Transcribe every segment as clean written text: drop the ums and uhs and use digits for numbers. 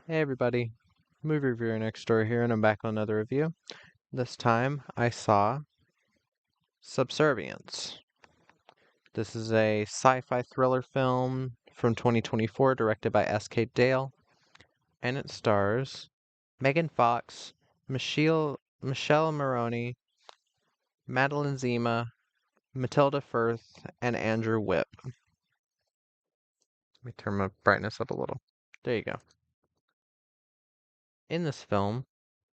Hey everybody, movie reviewer next door here, and I'm back on another review. This time I saw Subservience. This is a sci-fi thriller film from 2024 directed by S.K. Dale, and it stars Megan Fox, Michelle Maroney, Madeline Zima, Matilda Firth, and Andrew Whipp. Let me turn my brightness up a little. There you go. In this film,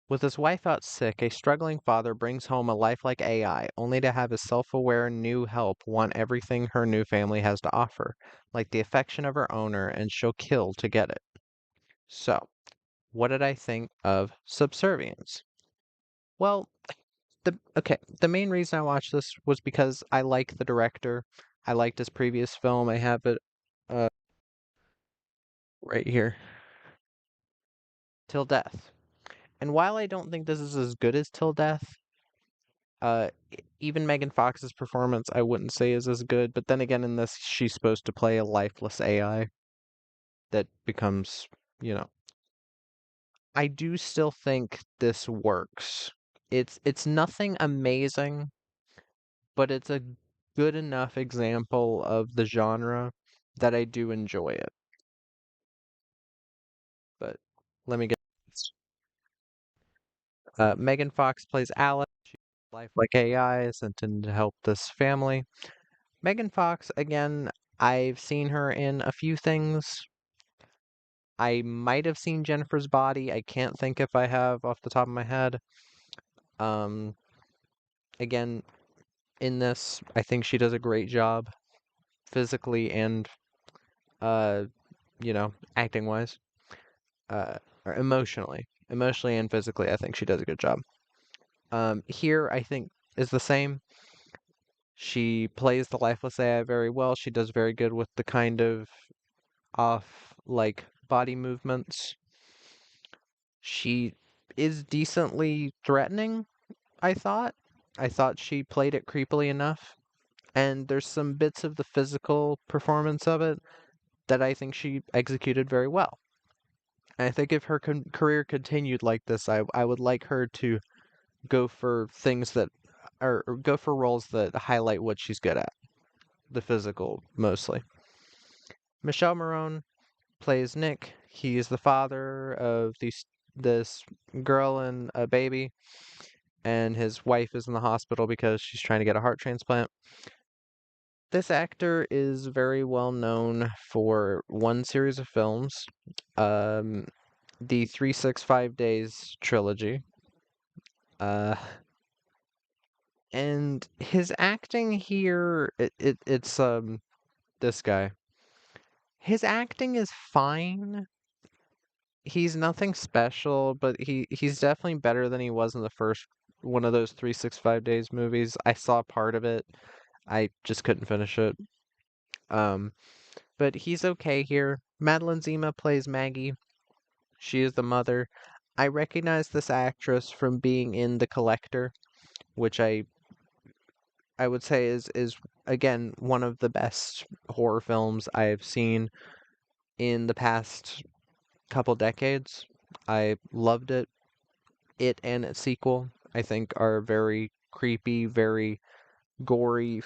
with his wife out sick, a struggling father brings home a lifelike AI, only to have his self-aware new help want everything her new family has to offer, like the affection of her owner, and she'll kill to get it. So, what did I think of Subservience? Well, the main reason I watched this was because I like the director. I liked his previous film. I have it uh, right here, Till Death. And while I don't think this is as good as Till Death, even Megan Fox's performance, I wouldn't say is as good. But then again, in this, she's supposed to play a lifeless AI that becomes, you know, I do still think this works. It's nothing amazing, but it's a good enough example of the genre that I do enjoy it. But let me get this. Megan Fox plays Alice, lifelike AI sent in to help this family. Megan Fox, again, I've seen her in a few things. I might have seen Jennifer's Body. I can't think if I have off the top of my head. Um, again, in this, I think she does a great job physically and uh, acting wise. Or emotionally. Emotionally and physically, I think she does a good job. Here I think is the same. She plays the lifeless AI very well. She does very good with the kind of off like body movements. She is decently threatening, I thought. I thought she played it creepily enough. And there's some bits of the physical performance of it that I think she executed very well. And I think if her career continued like this, I would like her to go for things that, or go for roles that highlight what she's good at, the physical mostly. Michelle Marone plays Nick. He's the father of this girl and a baby, and his wife is in the hospital because she's trying to get a heart transplant. This actor is very well known for one series of films, um, the 365 Days trilogy. Uh, and his acting here, it's this guy. His acting is fine. He's nothing special, but he's definitely better than he was in the first one of those 365 Days movies. I saw part of it. I just couldn't finish it. Um, but he's okay here. Madeline Zima plays Maggie. She is the mother. I recognize this actress from being in The Collector, which I would say is again one of the best horror films I've seen in the past couple decades. I loved it. It and its sequel, I think, are very creepy, very gory,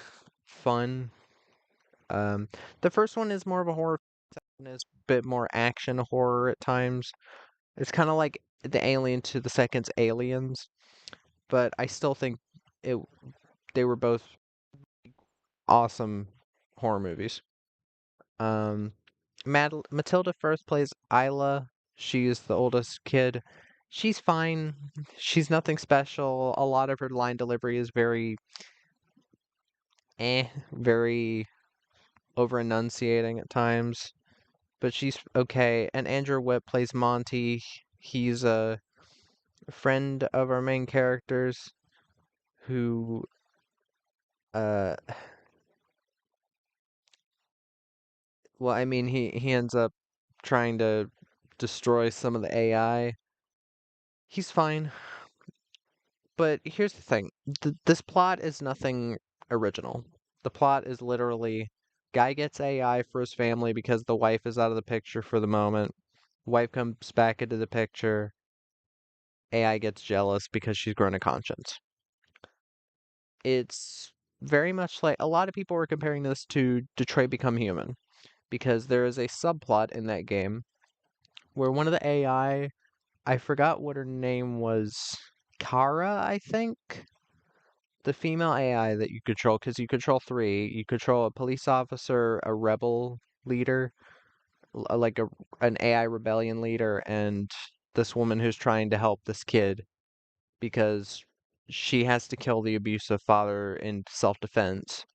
fun. Um, the first one is more of a horror, and is a bit more action horror at times. It's kind of like the Alien to the second's Aliens, but I still think it they were both awesome horror movies. Um, Matilda Firth plays Isla. She is the oldest kid. She's fine. She's nothing special. A lot of her line delivery is very very over enunciating at times, but she's okay. And Andrew Whipp plays Monty. He's a friend of our main characters who uh well, I mean he ends up trying to destroy some of the AI. He's fine. But here's the thing. This plot is nothing original. The plot is literally guy gets AI for his family because the wife is out of the picture for the moment. Wife comes back into the picture. AI gets jealous because she's grown a conscience. It's very much like a lot of people were comparing this to Detroit Become Human because there is a subplot in that game where one of the I forgot what her name was, Kara, I think, the female AI that you control, because you control three. You control a police officer, a rebel leader, like an AI rebellion leader, and this woman who's trying to help this kid because she has to kill the abusive father in self-defense,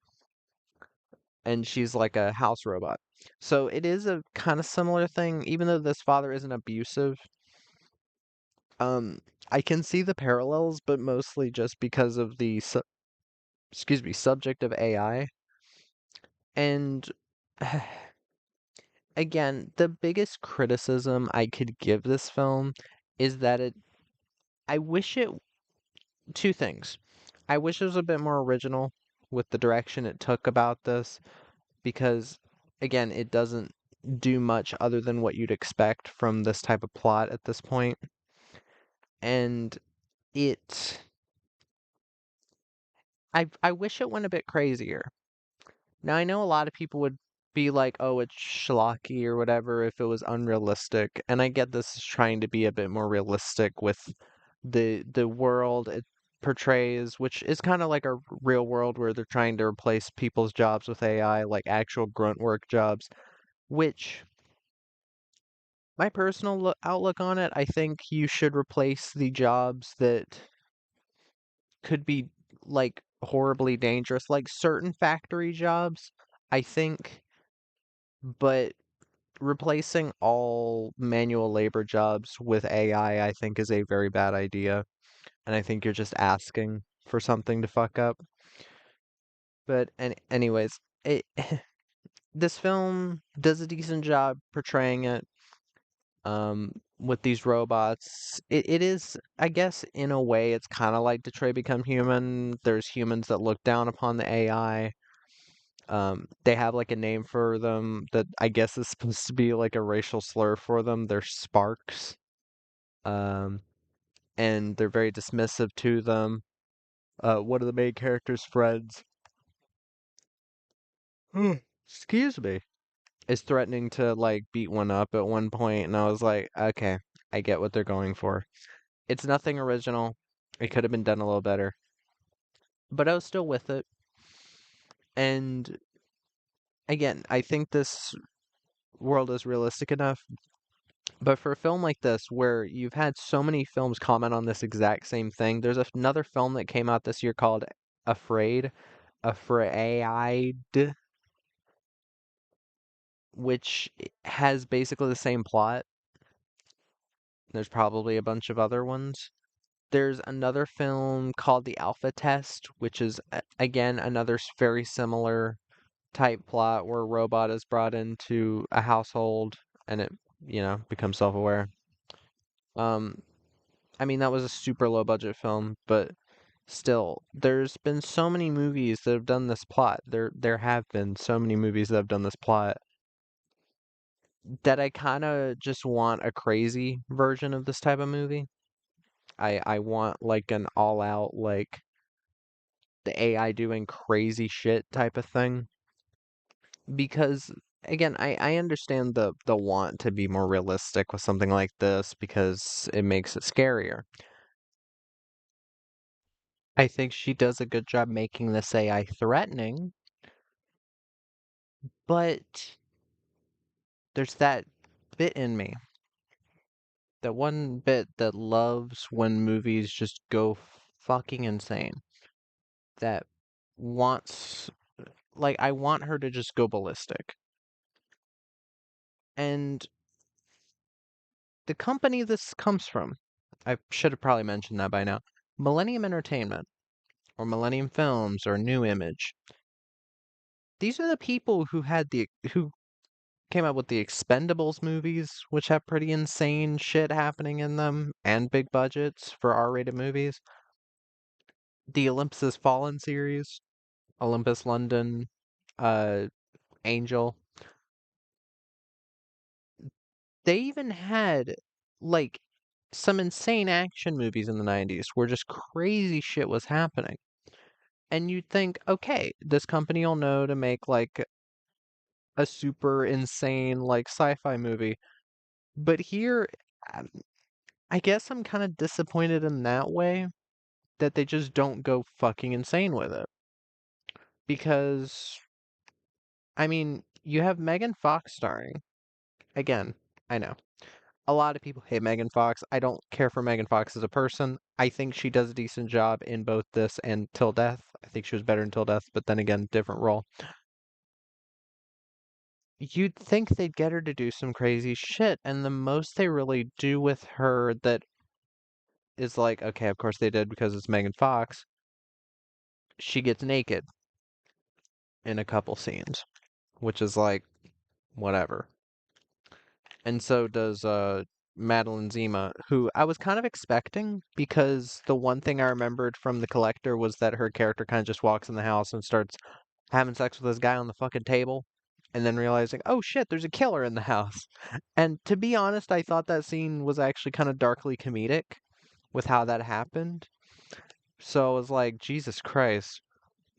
and she's like a house robot. So it is a kind of similar thing, even though this father isn't abusive. Um, I can see the parallels, but mostly just because of the subject of AI. And again, the biggest criticism I could give this film is that I wish it, two things. I wish it was a bit more original with the direction it took about this, because, again, it doesn't do much other than what you'd expect from this type of plot at this point. And it, I wish it went a bit crazier. Now, I know a lot of people would be like, oh, it's schlocky or whatever if it was unrealistic. And I get this is trying to be a bit more realistic with the world it portrays, which is kind of like a real world where they're trying to replace people's jobs with AI, like actual grunt work jobs, which my personal outlook on it, I think you should replace the jobs that could be like horribly dangerous, like certain factory jobs, I think, but replacing all manual labor jobs with I think, is a very bad idea, and I think you're just asking for something to fuck up. But anyways, this film does a decent job portraying it. With these robots, it is, I guess, in a way, it's kind of like Detroit Become Human. There's humans that look down upon the AI. They have like a name for them that I guess is supposed to be like a racial slur for them. They're sparks. Um, and they're very dismissive to them. One of the main character's friends, excuse me, is threatening to like beat one up at one point, and I was like, okay, I get what they're going for. It's nothing original. It could have been done a little better, but I was still with it. And again, I think this world is realistic enough. But for a film like this, where you've had so many films comment on this exact same thing, there's another film that came out this year called Afraid, Afraid, which has basically the same plot. There's probably a bunch of other ones. There's another film called The Alpha Test, which is, again, another very similar type plot where a robot is brought into a household and it, becomes self-aware. Um, I mean, that was a super low budget film, but still, there's been so many movies that have done this plot. There have been so many movies that have done this plot that I kind of just want a crazy version of this type of movie. I want like an all out like the AI doing crazy shit type of thing, because again, I understand the want to be more realistic with something like this because it makes it scarier. I think she does a good job making this AI threatening, but there's that bit in me, that one bit that loves when movies just go fucking insane, that wants, like, I want her to just go ballistic. And the company this comes from, I should have probably mentioned that by now, Millennium Entertainment, or Millennium Films, or New Image. These are the people who came up with the Expendables movies, which have pretty insane shit happening in them, and big budgets for R-rated movies. The Olympus Has Fallen series, Olympus London, uh, Angel. They even had, like, some insane action movies in the 90s where just crazy shit was happening. And you'd think, okay, this company will know to make, like, a super insane, like, sci-fi movie. But here, um, I guess I'm kind of disappointed in that way that they just don't go fucking insane with it. Because, I mean, you have Megan Fox starring. Again, I know. A lot of people hate Megan Fox. I don't care for Megan Fox as a person. I think she does a decent job in both this and Till Death. I think she was better in Till Death, but then again, different role. You'd think they'd get her to do some crazy shit, and the most they really do with her that is like, okay, of course they did because it's Megan Fox. She gets naked in a couple scenes, which is like, whatever. And so does Madeline Zima, who I was kind of expecting because the one thing I remembered from The Collector was that her character kind of just walks in the house and starts having sex with this guy on the fucking table and then realizing, oh shit, there's a killer in the house. And to be honest, I thought that scene was actually kind of darkly comedic with how that happened. So I was like, Jesus Christ,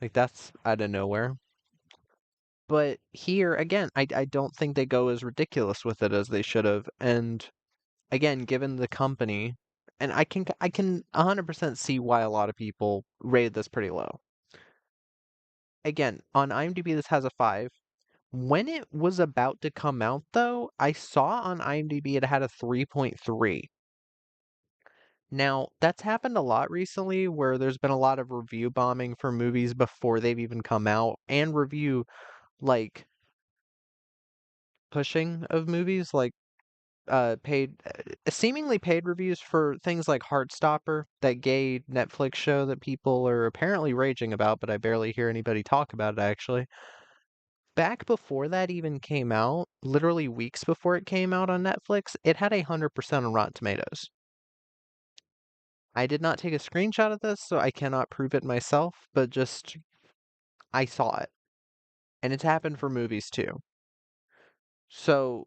like that's out of nowhere. But here again, I don't think they go as ridiculous with it as they should have. And again, given the company, and I can 100% see why a lot of people rated this pretty low. Again, on IMDb this has a 5. When it was about to come out though, I saw on IMDb it had a 3.3. Now, that's happened a lot recently where there's been a lot of review bombing for movies before they've even come out and review like pushing of movies like paid seemingly paid reviews for things like Heartstopper, that gay Netflix show that people are apparently raging about, but I barely hear anybody talk about it actually. Back before that even came out, literally weeks before it came out on Netflix, it had 100% on Rotten Tomatoes. I did not take a screenshot of this, so I cannot prove it myself, but just I saw it. And it's happened for movies too. So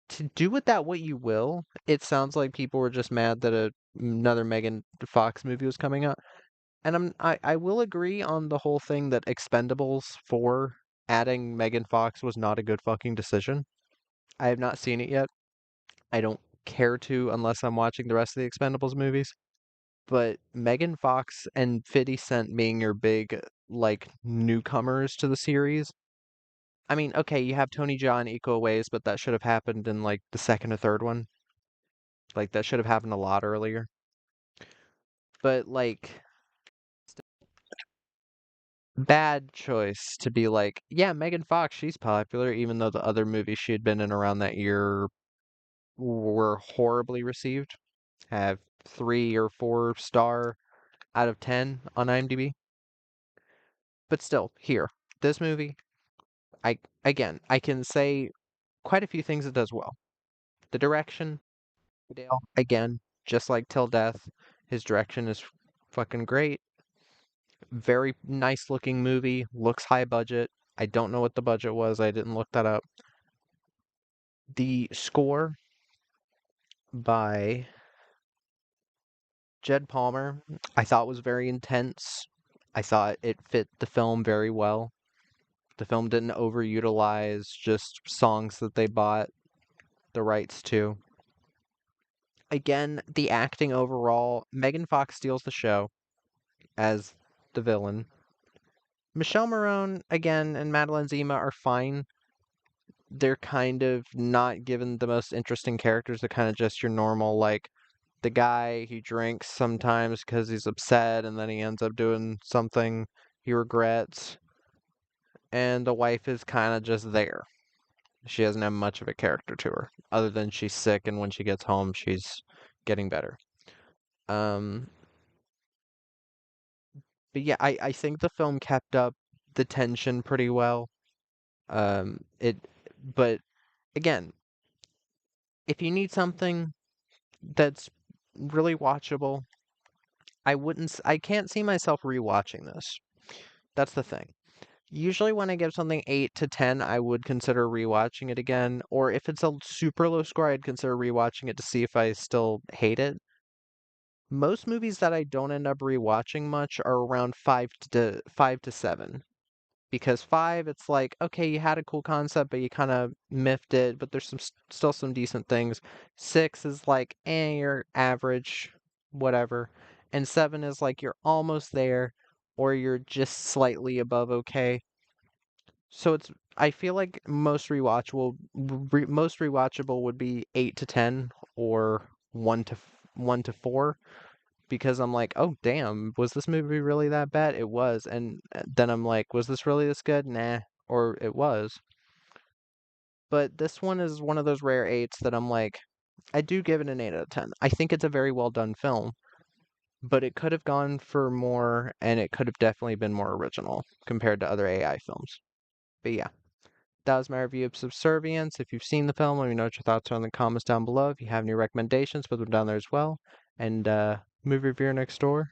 to do with that what you will, it sounds like people were just mad that another Megan Fox movie was coming out. And I will agree on the whole thing that Expendables 4 adding Megan Fox was not a good fucking decision. I have not seen it yet. I don't care to unless I'm watching the rest of the Expendables movies. But Megan Fox and 50 Cent being your big like newcomers to the series. I mean, okay, you have Tony Jaa in Equal Ways, but that should have happened in like the second or third one. Like that should have happened a lot earlier. But like bad choice to be like, yeah, Megan Fox, she's popular, even though the other movies she had been in around that year were horribly received. Have 3 or 4 star out of 10 on IMDb. But still, here, this movie, I can say quite a few things it does well. The direction, Dale, again, just like Till Death, his direction is fucking great. Very nice looking movie, looks high budget. I don't know what the budget was. I didn't look that up. The score by Jed Palmer, I thought was very intense. I thought it fit the film very well. The film didn't overutilize just songs that they bought the rights to. Again, the acting overall, Megan Fox steals the show as the villain. Michelle Morone, again, and Madeline Zima are fine. They're kind of not given the most interesting characters. They're kind of just your normal, like, the guy, he drinks sometimes because he's upset and then he ends up doing something he regrets. And the wife is kind of just there. She doesn't have much of a character to her, other than she's sick and when she gets home, she's getting better. Um, but yeah, I think the film kept up the tension pretty well. It, but again, if you need something that's really watchable, I can't see myself rewatching this. That's the thing. Usually when I give something 8 to 10, I would consider rewatching it again, or if it's a super low score, I'd consider rewatching it to see if I still hate it. Most movies that I don't end up rewatching much are around 5 to 7. Because 5, it's like, okay, you had a cool concept, but you kind of miffed it, but there's still some decent things. 6 is like, you're average, whatever. And 7 is like you're almost there, or you're just slightly above okay. So I feel like most rewatchable would be 8 to 10 or 1 to 4 because I'm like, "Oh damn, was this movie really that bad?" It was. And then I'm like, "Was this really this good?" Nah, or it was. But this one is one of those rare 8s that I'm like, I do give it an 8 out of 10. I think it's a very well done film, but it could have gone for more and it could have definitely been more original compared to other AI films. But yeah. That was my review of Subservience. If you've seen the film, let me know what your thoughts are in the comments down below. If you have any recommendations, put them down there as well. And movie reviewer next door.